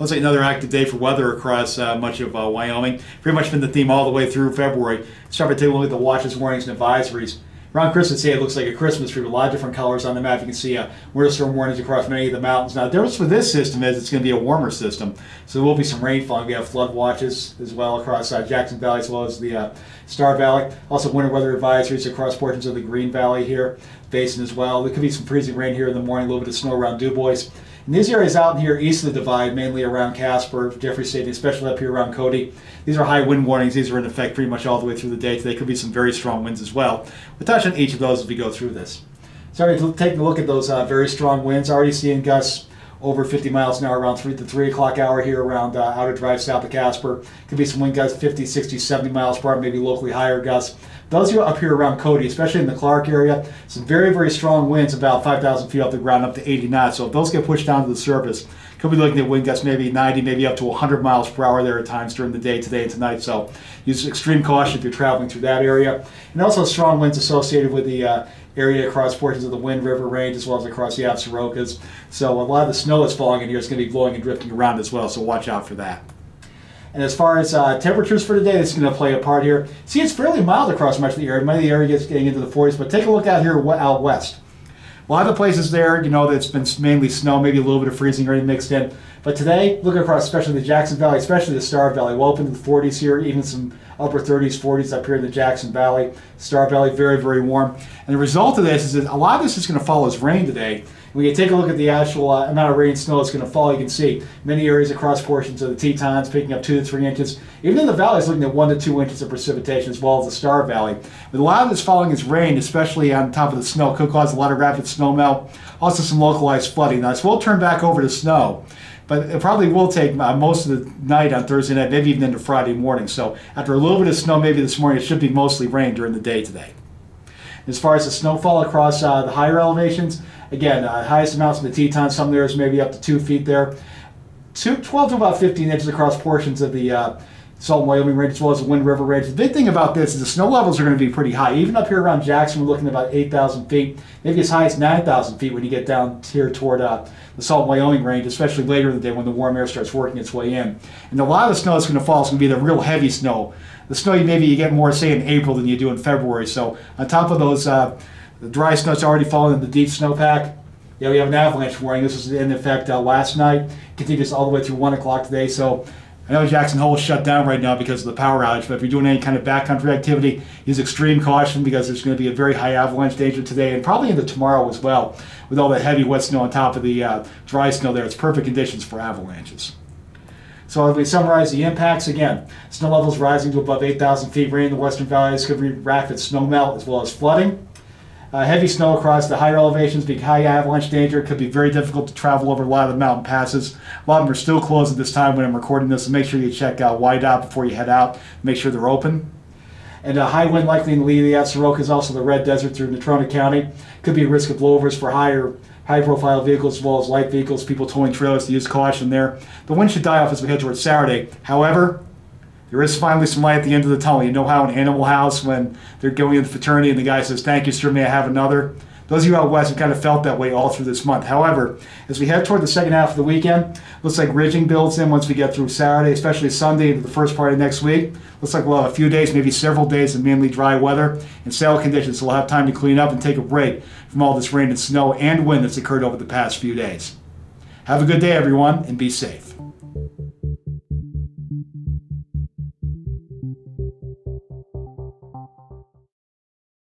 Looks like another active day for weather across much of Wyoming. Pretty much been the theme all the way through February. Start by taking a look at the watches, warnings, and advisories. Around Christmas Day, it looks like a Christmas tree with a lot of different colors on the map. You can see winter storm warnings across many of the mountains. Now, the difference with this system is it's going to be a warmer system, so there will be some rainfall. We have flood watches as well across Jackson Valley as well as the Star Valley. Also, winter weather advisories across portions of the Green Valley here, Basin as well. There could be some freezing rain here in the morning, a little bit of snow around DuBois. And these areas out here east of the divide, mainly around Casper, Jeffrey State, especially up here around Cody, these are high wind warnings. These are in effect pretty much all the way through the day. Today could be some very strong winds as well. We'll touch on each of those as we go through this. Starting to take a look at those very strong winds. Already seeing gusts over 50 miles an hour around the 3 o'clock hour here around Outer Drive south of Casper. Could be some wind gusts 50, 60, 70 miles per hour, maybe locally higher gusts. Those of you up here around Cody, especially in the Clark area, some very, very strong winds about 5,000 feet off the ground up to 80 knots. So if those get pushed down to the surface, could be looking at wind gusts maybe 90, maybe up to 100 miles per hour there at times during the day, today and tonight. So use extreme caution if you're traveling through that area. And also strong winds associated with the area across portions of the Wind River Range as well as across the Absarokas. So a lot of the snow that's falling in here is going to be blowing and drifting around as well, so watch out for that. And as far as temperatures for today, this is going to play a part here. See, it's fairly mild across much of the area. Many of the area is getting into the 40s, but take a look out here out west. A lot of the places there, you know, that's been mainly snow, maybe a little bit of freezing rain mixed in. But today, look across, especially the Jackson Valley, especially the Star Valley, well up into the 40s here, even some upper 30s, 40s up here in the Jackson Valley. Star Valley, very, very warm. And the result of this is that a lot of this is going to fall as rain today. When you take a look at the actual amount of rain and snow that's going to fall, you can see many areas across portions of the Tetons picking up 2 to 3 inches. Even in the valley, it's looking at 1 to 2 inches of precipitation as well as the Star Valley. But a lot of this falling as rain, especially on top of the snow, could cause a lot of rapid snow melt. Also some localized flooding. Now this will turn back over to snow, but it probably will take most of the night on Thursday night, maybe even into Friday morning. So after a little bit of snow maybe this morning, it should be mostly rain during the day today. As far as the snowfall across the higher elevations, again, highest amounts in the Tetons, some areas maybe up to 2 feet there. 12 to about 15 inches across portions of the Central Wyoming range as well as the Wind River range. The big thing about this is the snow levels are going to be pretty high. Even up here around Jackson, we're looking at about 8,000 feet, maybe as high as 9,000 feet when you get down here toward the Central Wyoming range, especially later in the day when the warm air starts working its way in. And a lot of the snow that's going to fall is going to be the real heavy snow. The snow maybe you get more, say, in April than you do in February. So on top of those, the dry snow's already fallen in the deep snowpack. Yeah, we have an avalanche warning. This was in effect last night. Continues all the way through 1 o'clock today. So I know Jackson Hole is shut down right now because of the power outage, but if you're doing any kind of backcountry activity, use extreme caution because there's going to be a very high avalanche danger today and probably into tomorrow as well. With all that heavy wet snow on top of the dry snow there, it's perfect conditions for avalanches. So if we summarize the impacts, again, snow levels rising to above 8,000 feet, rain in the western valleys could be rapid snow melt as well as flooding. Heavy snow across the higher elevations, big high avalanche danger. It could be very difficult to travel over a lot of the mountain passes. A lot of them are still closed at this time when I'm recording this, so make sure you check YDOT before you head out. Make sure they're open. And a high wind likely in the lead of the Absarokas, also the Red Desert through Natrona County. Could be a risk of blowovers for high-profile vehicles as well as light vehicles, people towing trailers to use caution there. The wind should die off as we head towards Saturday. However, there is finally some light at the end of the tunnel. You know how in Animal House when they're going in the fraternity and the guy says, "Thank you, sir, may I have another?" Those of you out west have kind of felt that way all through this month. However, as we head toward the second half of the weekend, looks like ridging builds in once we get through Saturday, especially Sunday into the first part of next week. Looks like we'll have a few days, maybe several days of mainly dry weather and sail conditions, so we'll have time to clean up and take a break from all this rain and snow and wind that's occurred over the past few days. Have a good day, everyone, and be safe.